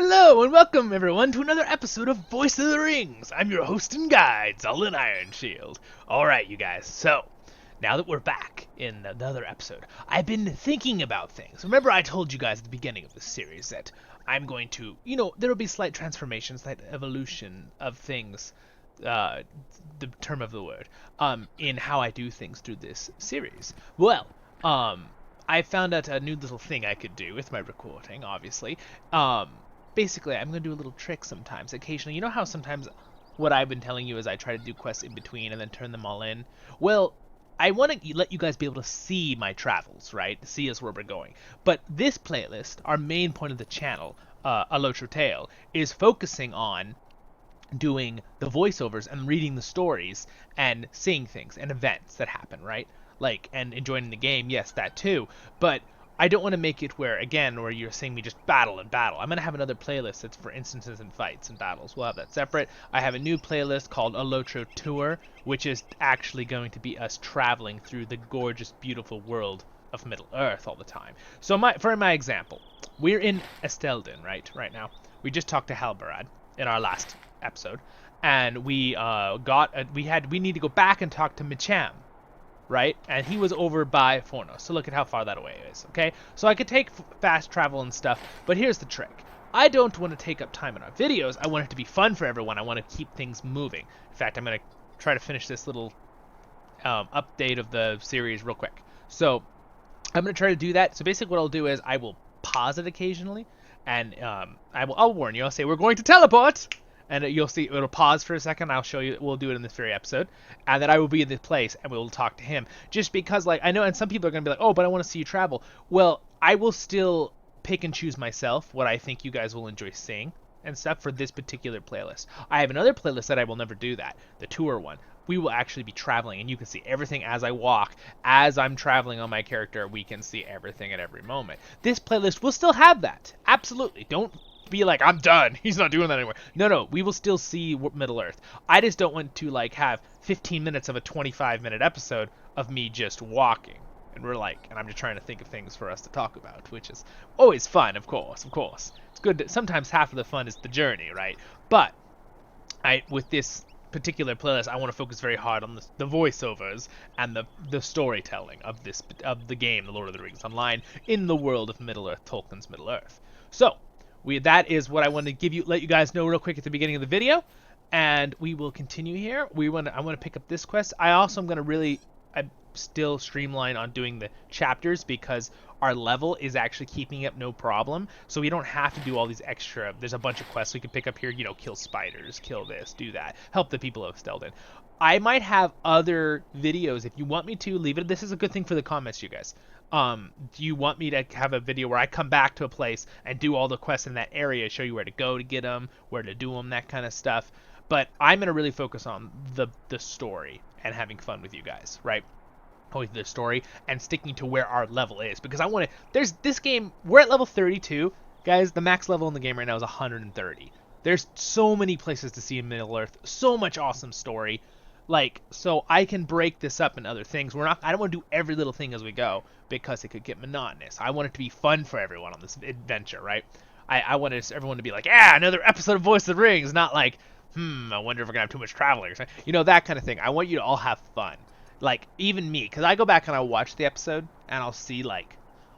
Hello and welcome everyone to another episode of Voice of the Rings. I'm your host and guide, Zeldin Ironshield. Alright you guys, so now that we're back in another episode, I've been thinking about things. Remember I told you guys at the beginning of this series that I'm going to, there will be slight transformations, slight evolution of things, the term of the word, in how I do things through this series. Well, I found out a new little thing I could do with my recording, obviously. Basically, I'm going to do a little trick sometimes. Occasionally, you know how sometimes what I've been telling you is I try to do quests in between and then turn them all in? Well, I want to let you guys be able to see my travels, right? See us where we're going. But this playlist, our main point of the channel, A LOTRO Tale, is focusing on doing the voiceovers and reading the stories and seeing things and events that happen, right? Like, and enjoying the game, yes, that too. But I don't want to make it where you're seeing me just battle and battle. I'm going to have another playlist that's for instances and fights and battles. We'll have that separate. I have a new playlist called A LOTRO Tour, which is actually going to be us traveling through the gorgeous, beautiful world of Middle-earth all the time. So for my example, we're in Esteldin, right now. We just talked to Halbarad in our last episode, and we need to go back and talk to Micham, right? And he was over by Fornos. So look at how far that away is, okay? So I could take fast travel and stuff, but here's the trick. I don't want to take up time in our videos. I want it to be fun for everyone. I want to keep things moving. In fact, I'm going to try to finish this little update of the series real quick. So I'm going to try to do that. So basically what I'll do is I will pause it occasionally, and I'll warn you. I'll say, we're going to teleport! And you'll see it'll pause for a second. I'll show you. We'll do it in this very episode, and then I will be in this place and we'll talk to him. Just because, like, I know, and some people are gonna be like, "Oh, but I want to see you travel." Well, I will still pick and choose myself what I think you guys will enjoy seeing and stuff for this particular playlist. I have another playlist that I will never do that, the tour one. We will actually be traveling, and you can see everything as I walk. As I'm traveling on my character, we can see everything at every moment. This playlist will still have that. Absolutely. Don't be like, I'm done. He's not doing that anymore. No, we will still see Middle-earth. I just don't want to, like, have 15 minutes of a 25-minute episode of me just walking. And I'm just trying to think of things for us to talk about, which is always fun, of course. It's good. Sometimes half of the fun is the journey, right? But with this particular playlist, I want to focus very hard on the voiceovers and the storytelling of the game, The Lord of the Rings Online, in the world of Middle-earth, Tolkien's Middle-earth. So that is what I want to let you guys know real quick at the beginning of the video, and we will continue here. I want to pick up this quest. I also am going to I'm still streamline on doing the chapters because our level is actually keeping up no problem, so we don't have to do all these extra. There's a bunch of quests we can pick up here. Kill spiders, kill this, do that, help the people of Esteldin. I might have other videos if you want me to. Leave it. This is a good thing for the comments, you guys. Do you want me to have a video where I come back to a place and do all the quests in that area, show you where to go to get them, where to do them, that kind of stuff? But I'm going to really focus on the story and having fun with you guys, right? With the story and sticking to where our level is, because I want to. There's this game. We're at level 32, guys. The max level in the game right now is 130. There's so many places to see in Middle-earth. So much awesome story. So I can break this up in other things. I don't want to do every little thing as we go because it could get monotonous. I want it to be fun for everyone on this adventure, right? I want everyone to be like, yeah, another episode of Voice of the Rings, not like, I wonder if we're going to have too much traveling or something. That kind of thing. I want you to all have fun. Even me, because I go back and I watch the episode and I'll see,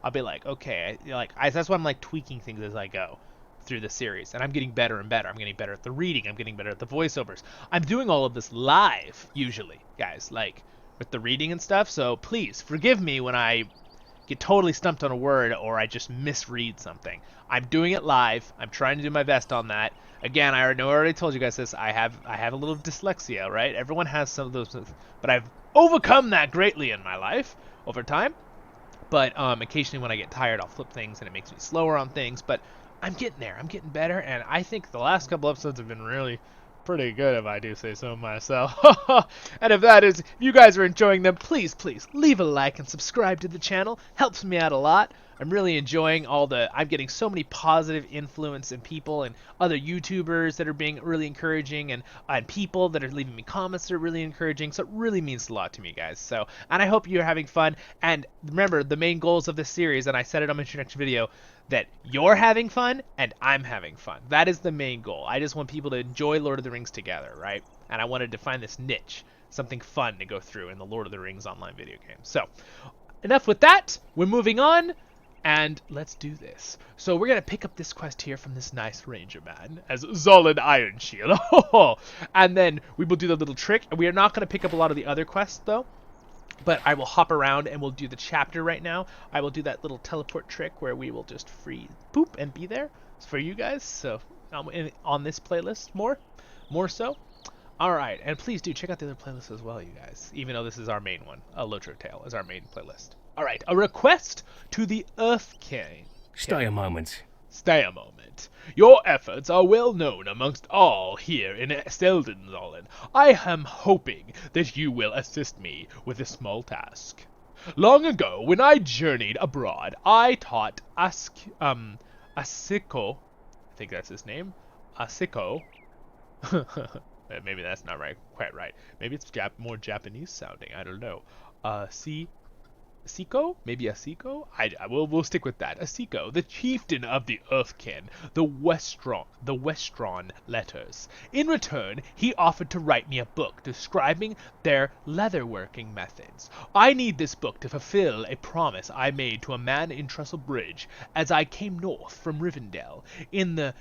I'll be like, okay, that's why I'm, tweaking things as I go through the series, and I'm getting better and better. I'm getting better at the reading. I'm getting better at the voiceovers. I'm doing all of this live, usually, guys, with the reading and stuff, so please forgive me when I get totally stumped on a word or I just misread something. I'm doing it live. I'm trying to do my best on that. Again, I already told you guys this. I have a little dyslexia, right? Everyone has some of those, but I've overcome that greatly in my life over time. But occasionally when I get tired, I'll flip things and it makes me slower on things, but I'm getting there. I'm getting better, and I think the last couple episodes have been really pretty good, if I do say so myself. And if you guys are enjoying them, please leave a like and subscribe to the channel. Helps me out a lot. I'm really enjoying I'm getting so many positive influence and people and other YouTubers that are being really encouraging, and people that are leaving me comments that are really encouraging. So it really means a lot to me, guys. And I hope you're having fun. And remember, the main goals of this series, and I said it on my introduction video, that you're having fun and I'm having fun. That is the main goal. I just want people to enjoy Lord of the Rings together, right? And I wanted to find this niche, something fun to go through in the Lord of the Rings online video game. So, enough with that. We're moving on, and let's do this. So we're gonna pick up this quest here from this nice ranger man as Zolin Ironshield. And then we will do the little trick. We are not gonna pick up a lot of the other quests though, but I will hop around and we'll do the chapter right now. I will do that little teleport trick where we will just free poop and be there for you guys. So on this playlist more so. All right, and please do check out the other playlists as well, you guys. Even though this is our main one, a LOTRO Tale is our main playlist. All right, a request to the Earth King. Stay a moment. Stay a moment. Your efforts are well known amongst all here in Selden, Zolin. I am hoping that you will assist me with a small task. Long ago, when I journeyed abroad, I taught Asiko, I think that's his name, Asiko. Maybe that's not quite right. Maybe it's more Japanese sounding. I don't know. Asiko? Maybe Asiko? We'll stick with that. Asiko, the chieftain of the Earthkin, the Westron letters. In return, he offered to write me a book describing their leatherworking methods. I need this book to fulfill a promise I made to a man in Trestle Bridge as I came north from Rivendell in the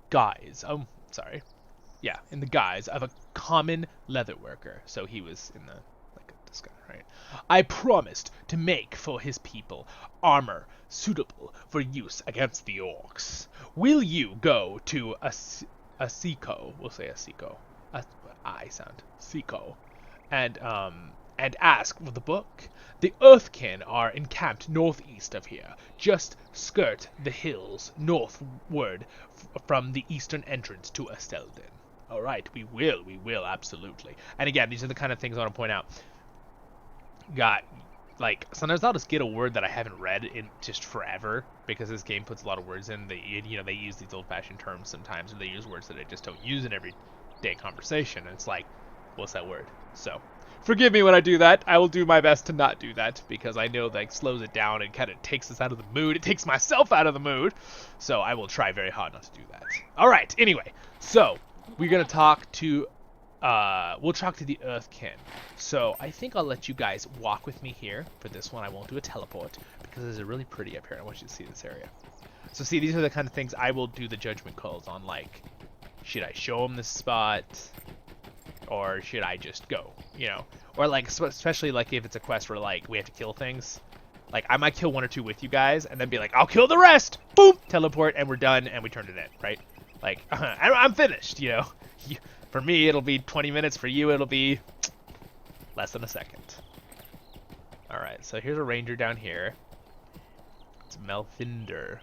guise in the guise of a common leatherworker. So he was in this guy, right? I promised to make for his people armor suitable for use against the orcs. Will you go to Asiko? We'll say Asiko. I sound Siko, and ask for the book. The Earthkin are encamped northeast of here. Just skirt the hills northward from the eastern entrance to Estelden. All right, we will, absolutely. And again, these are the kind of things I want to point out. Sometimes I'll just get a word that I haven't read in just forever because this game puts a lot of words in. They use these old-fashioned terms sometimes, or they use words that I just don't use in everyday conversation. And it's like, what's that word? So, forgive me when I do that. I will do my best to not do that because I know that slows it down and kind of takes us out of the mood. It takes myself out of the mood. So I will try very hard not to do that. All right. Anyway, so we're gonna talk to. We'll talk to the Earthkin. So I think I'll let you guys walk with me here. For this one, I won't do a teleport because it's really pretty up here. I want you to see this area. So see, these are the kind of things I will do the judgment calls on. Like, should I show him this spot, or should I just go? Or like, especially like if it's a quest where like we have to kill things. Like I might kill one or two with you guys, and then be like, I'll kill the rest. Boom, teleport, and we're done, and we turned it in, right? Like I'm finished. For me, it'll be 20 minutes. For you, it'll be less than a second. Alright, so here's a ranger down here. It's Melfinder.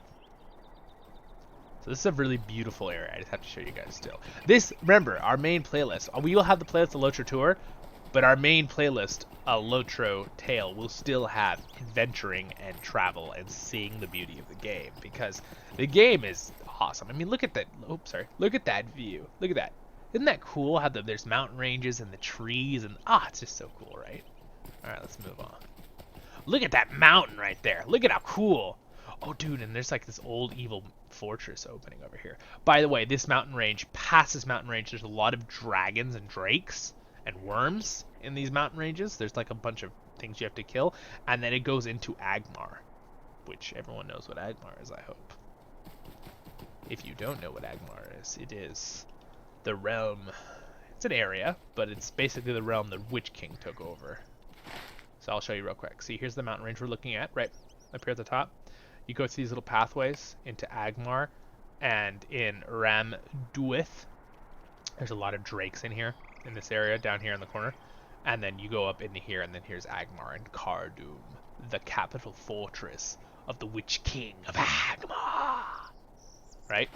So this is a really beautiful area. I just have to show you guys still. Remember, our main playlist. We will have the playlist of LOTRO Tour, but our main playlist, LOTRO Tale, will still have adventuring and travel and seeing the beauty of the game. Because the game is awesome. I mean, look at that. Oops, sorry. Look at that view. Look at that. Isn't that cool how there's mountain ranges and the trees and it's just so cool, right? All right, let's move on. Look at that mountain right there. Look at how cool. Oh, dude, and there's like this old evil fortress opening over here. By the way, this mountain range, past this mountain range, there's a lot of dragons and drakes and worms in these mountain ranges. There's like a bunch of things you have to kill, and then it goes into Agmar, which everyone knows what Agmar is, I hope. If you don't know what Agmar is, it is the realm. It's an area, but it's basically the realm the Witch King took over. So I'll show you real quick. See, here's the mountain range we're looking at, right up here at the top. You go to these little pathways into Agmar, and in Ramduith, there's a lot of drakes in here, in this area, down here in the corner. And then you go up into here, and then here's Agmar and Cardoom, the capital fortress of the Witch King of Agmar. Right?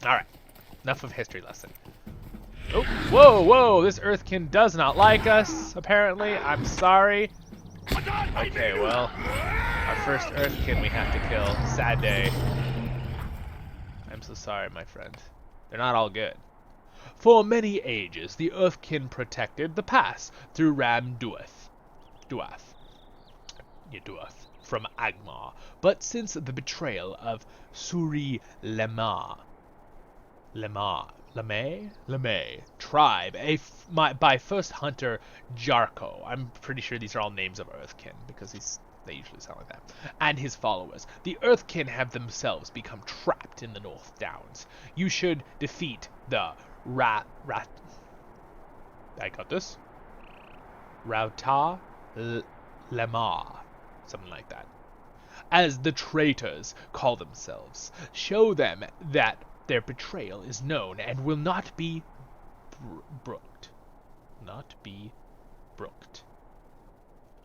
Alright. Enough of history lesson. Oh, whoa, this Earthkin does not like us, apparently. I'm sorry. Okay, well, our first Earthkin we have to kill. Sad day. I'm so sorry, my friend. They're not all good. For many ages, the Earthkin protected the pass through Duath. from Agmar, but since the betrayal of Suri Lemay tribe by first hunter Jarko. I'm pretty sure these are all names of Earthkin because they usually sound like that. And his followers. The Earthkin have themselves become trapped in the North Downs. You should defeat the I got this. Rauta Lemar, something like that. As the traitors call themselves, show them that their betrayal is known and will not be brooked. Not be brooked.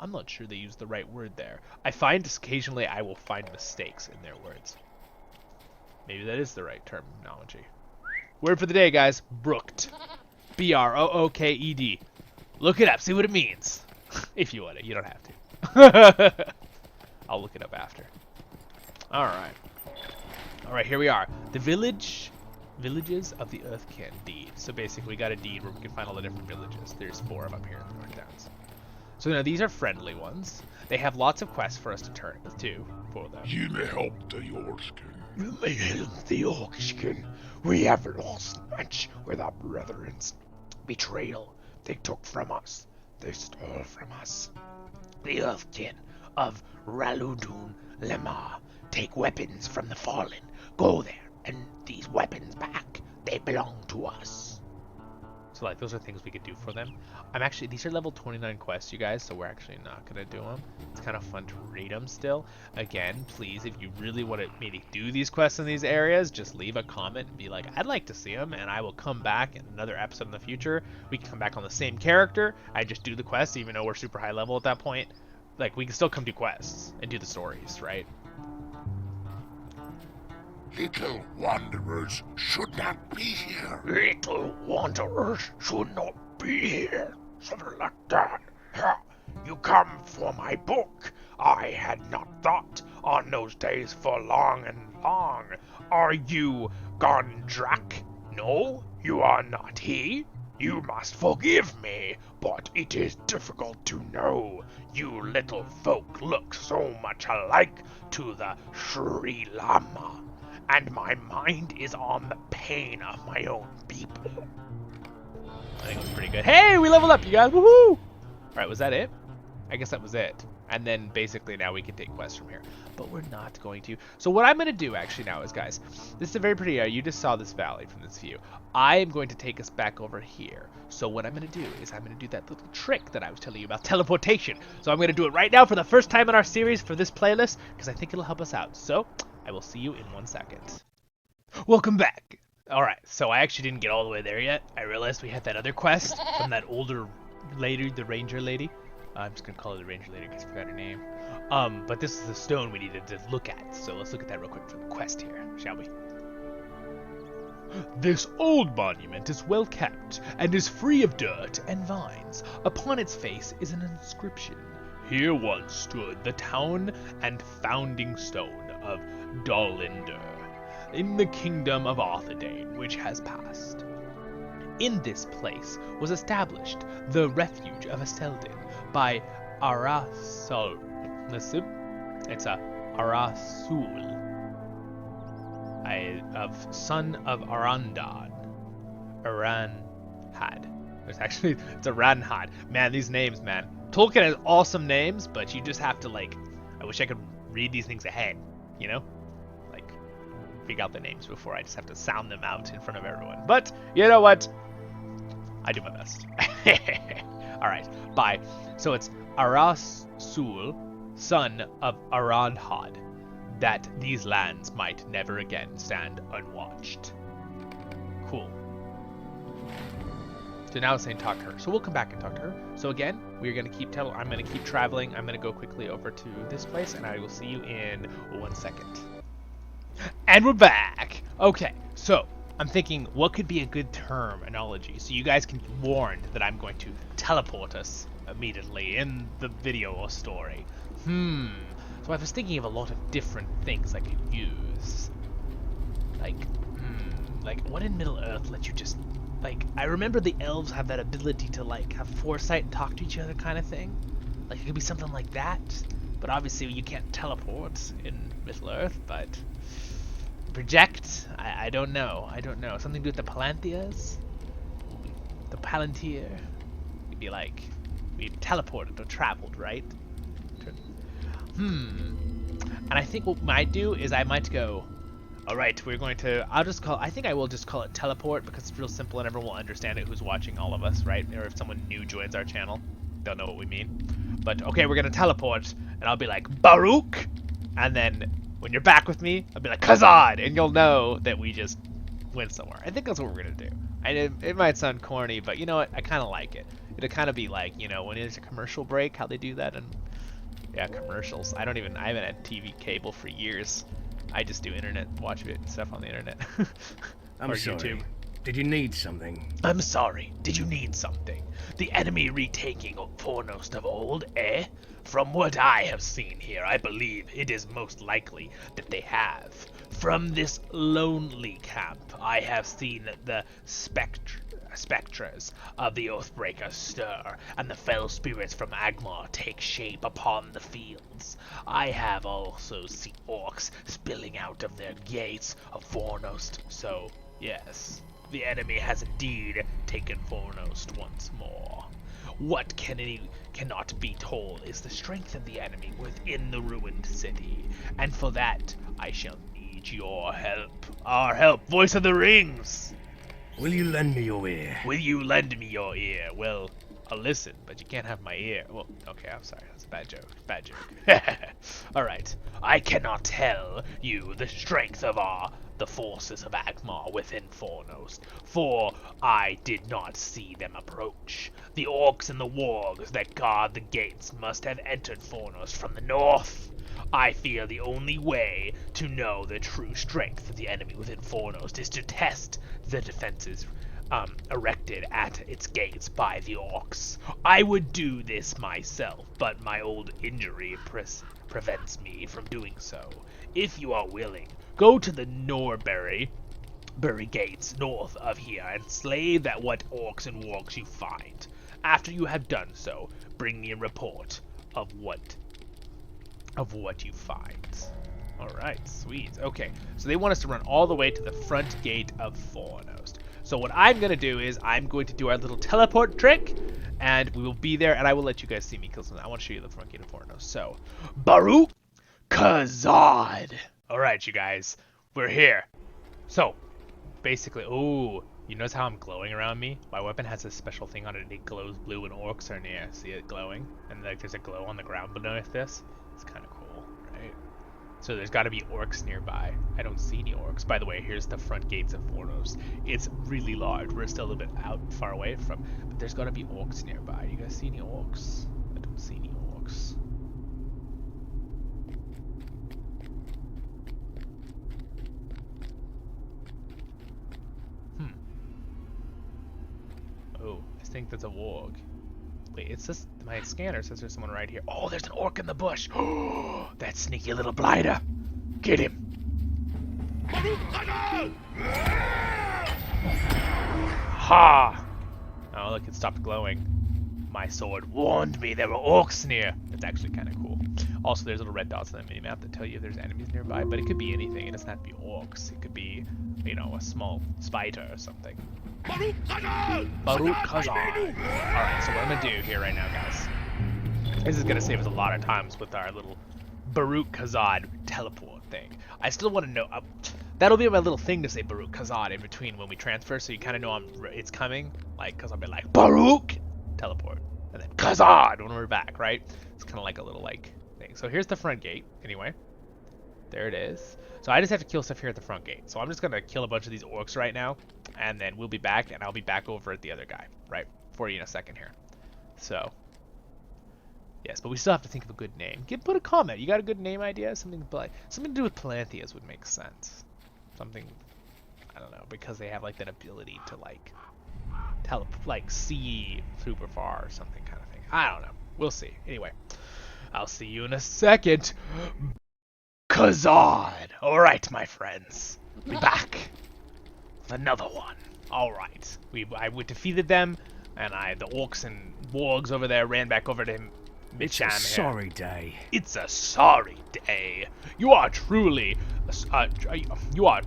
I'm not sure they use the right word there. I find occasionally I will find mistakes in their words. Maybe that is the right terminology. Word for the day, guys. Brooked. B-R-O-O-K-E-D. Look it up. See what it means. If you want it. You don't have to. I'll look it up after. Alright. Alright, here we are. The villages of the Earthkin deed. So basically we got a deed where we can find all the different villages. There's 4 of them here in the North Downs. So now these are friendly ones. They have lots of quests for us to turn to for them. You may help the Yorkskin. You may help the Yorkskin. We have lost much with our brethren's betrayal. They took from us. They stole from us. The Earthkin of Raludun Lemar take weapons from the fallen. Go there, and these weapons back. They belong to us. So like those are things we could do for them. These are level 29 quests, you guys, so we're actually not gonna do them. It's kind of fun to read them still. Again, please, if you really want to maybe do these quests in these areas, just leave a comment and be like, I'd like to see them, and I will come back in another episode in the future. We can come back on the same character. I just do the quests, even though we're super high level at that point. Like, we can still come do quests and do the stories, right? Little wanderers should not be here. Little wanderers should not be here. Something like that. Ha! You come for my book. I had not thought on those days for long and long. Are you Gondrak? No, you are not he. You must forgive me, but it is difficult to know. You little folk look so much alike to the Sri Lama, and my mind is on the pain of my own people. I think it was pretty good. Hey, we leveled up, you guys! Woohoo! Alright, was that it? I guess that was it. And then basically now we can take quests from here. But we're not going to. So what I'm going to do actually now is, guys, this is a very pretty area. You just saw this valley from this view. I am going to take us back over here. So what I'm going to do is I'm going to do that little trick that I was telling you about, teleportation. So I'm going to do it right now for the first time in our series for this playlist, because I think it'll help us out. So I will see you in 1 second. Welcome back. Alright, so I actually didn't get all the way there yet. I realized we had that other quest from that older lady, the ranger lady. I'm just gonna call her the ranger lady because I forgot her name. But this is the stone we needed to look at, so let's look at that real quick for the quest here, shall we? This old monument is well kept and is free of dirt and vines. Upon its face is an inscription. Here once stood the town and founding stone of Dolinder, in the kingdom of Arthurdane, which has passed. In this place was established the refuge of Aseldin by Arasul. It's a Arasul, son of Arandan. Aranhad. It's Aranhad. Man, these names, man. Tolkien has awesome names, but you just have to, like, I wish I could read these things ahead, you know? Like, figure out the names before I just have to sound them out in front of everyone. But, you know what? I do my best. Alright, bye. So it's Arasul, son of Aranhad, that these lands might never again stand unwatched. Cool. So now it's saying talk to her. So we'll come back and talk to her. So again, we're going to keep I'm going to keep traveling. I'm going to go quickly over to this place, and I will see you in 1 second. And we're back! Okay, so I'm thinking, what could be a good terminology so you guys can be warned that I'm going to teleport us immediately in the video or story? So I was thinking of a lot of different things I could use. Like what in Middle Earth lets you just, like, I remember the elves have that ability to, like, have foresight and talk to each other kind of thing. Like, it could be something like that. But obviously you can't teleport in Middle-earth, but... Project? I don't know. I don't know. Something to do with the Palanthias? The Palantir? You'd be like... We teleported or traveled, right? And I think what I might do is I might go... Alright, we're going to... I think I will just call it teleport because it's real simple and everyone will understand it who's watching all of us, right? Or if someone new joins our channel, they'll know what we mean. But, okay, we're going to teleport, and I'll be like, Baruch! And then, when you're back with me, I'll be like, Kazad! And you'll know that we just went somewhere. I think that's what we're going to do. It might sound corny, but you know what? I kind of like it. It'll kind of be like, you know, when there's a commercial break, how they do that, and... Yeah, commercials. I haven't had TV cable for years. I just do internet, watch stuff on the internet. I'm sorry. YouTube. Did you need something? I'm sorry. Did you need something? The enemy retaking Fornost of old, eh? From what I have seen here, I believe it is most likely that they have. From this lonely camp, I have seen the spectres of the Oathbreaker stir, and the fell spirits from Agmar take shape upon the fields. I have also seen orcs spilling out of their gates of Fornost, so yes, the enemy has indeed taken Fornost once more. What cannot be told is the strength of the enemy within the ruined city, and for that I shall need your help. Our help, Voice of the Rings! Will you lend me your ear? Will you lend me your ear? Well, I'll listen, but you can't have my ear. Well, okay, I'm sorry. That's a bad joke. Bad joke. Alright. I cannot tell you the strength of the forces of Agmar within Fornost, for I did not see them approach. The orcs and the wargs that guard the gates must have entered Fornost from the north. I fear the only way to know the true strength of the enemy within Fornost is to test the defenses erected at its gates by the orcs. I would do this myself, but my old injury prevents me from doing so. If you are willing, go to the Norbury gates north of here and slay what orcs and wargs you find. After you have done so, bring me a report of what you find. Alright, sweet. Okay, so they want us to run all the way to the front gate of Fornost. So what I'm going to do is I'm going to do our little teleport trick, and we will be there, and I will let you guys see me kill something. I want to show you the front gate of Fornost. So, Baruch Kazad! Alright, you guys, we're here. So, basically, ooh, you notice how I'm glowing around me? My weapon has a special thing on it. It glows blue when orcs are near. See it glowing? And like there's a glow on the ground beneath this. It's kind of cool, right? So there's got to be orcs nearby. I don't see any orcs. By the way, here's the front gates of Fornost. It's really large. We're still a little bit far away from, but there's got to be orcs nearby. You guys see any orcs? I don't see any orcs. Oh, I think that's a warg. Wait, it's just my scanner says there's someone right here. Oh, there's an orc in the bush. Oh, that sneaky little blighter. Get him. Ha! Oh, look, it stopped glowing. My sword warned me there were orcs near. That's actually kind of cool. Also, there's little red dots on the minimap that tell you if there's enemies nearby, but it could be anything. It doesn't have to be orcs. It could be, you know, a small spider or something. Baruch Kazan! Alright, so what I'm gonna do here right now, guys, this is gonna save us a lot of times with our little Baruch Kazad teleport thing. I still want to know, that'll be my little thing to say Baruch Kazad in between when we transfer, so you kind of know it's coming, like, because I'll be like, Baruch! Teleport. And then Kazad when we're back, right? It's kind of like a little, like, thing. So here's the front gate, anyway. There it is. So I just have to kill stuff here at the front gate. So I'm just going to kill a bunch of these orcs right now, and then we'll be back, and I'll be back over at the other guy, right? For you in a second here. So, yes, but we still have to think of a good name. Put a comment. You got a good name idea? Something to do with Palanthias would make sense. Something, I don't know, because they have, like, that ability to, like, see super far or something kind of thing. I don't know. We'll see. Anyway, I'll see you in a second. Kazad! Alright, my friends. We're back with another one. Alright. We defeated them, and the orcs and wargs over there ran back over to him It's a Micham here. sorry day. It's a sorry day. You are truly, you are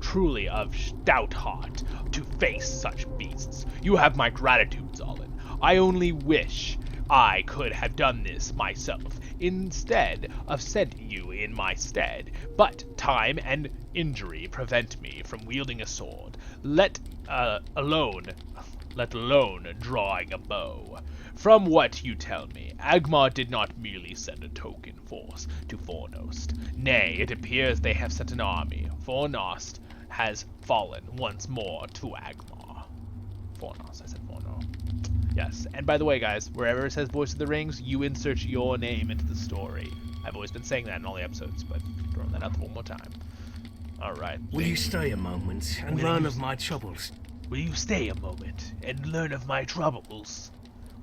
truly of stout heart to face such beasts. You have my gratitude, Zolin. I only wish I could have done this myself instead of sending you in my stead, but time and injury prevent me from wielding a sword, let alone drawing a bow. From what you tell me, Agmar did not merely send a token force to Fornost. Nay, it appears they have sent an army. Fornost has fallen once more to Agmar. Fornost, I said Forno. Yes, and by the way, guys, wherever it says Voice of the Rings, you insert your name into the story. I've always been saying that in all the episodes, but throwing that out one more time. Alright. Will you stay a moment and learn of my troubles? Will you stay a moment and learn of my troubles?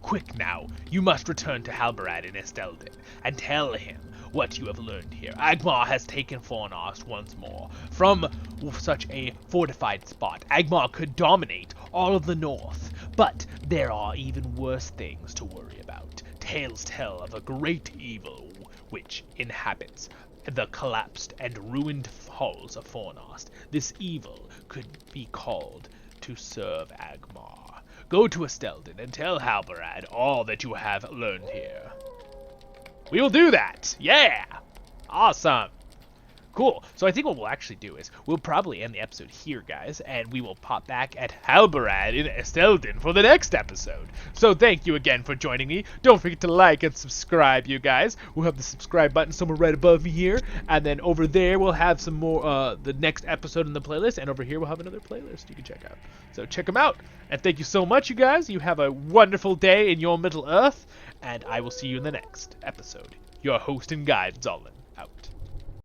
Quick now, you must return to Halbarad in Esteldin and tell him what you have learned here. Agmar has taken Fornost once more. From such a fortified spot, Agmar could dominate all of the north, but there are even worse things to worry about. Tales tell of a great evil which inhabits the collapsed and ruined halls of Fornost. This evil could be called to serve Agmar. Go to Esteldin and tell Halbarad all that you have learned here. We will do that! Yeah! Awesome! Cool. So I think what we'll actually do is we'll probably end the episode here, guys, and we will pop back at Halbarad in Esteldin for the next episode. So thank you again for joining me. Don't forget to like and subscribe, you guys. We'll have the subscribe button somewhere right above here, and then over there we'll have some more, the next episode in the playlist, and over here we'll have another playlist you can check out. So check them out. And thank you so much, you guys. You have a wonderful day in your Middle Earth, and I will see you in the next episode. Your host and guide, Zolin, out.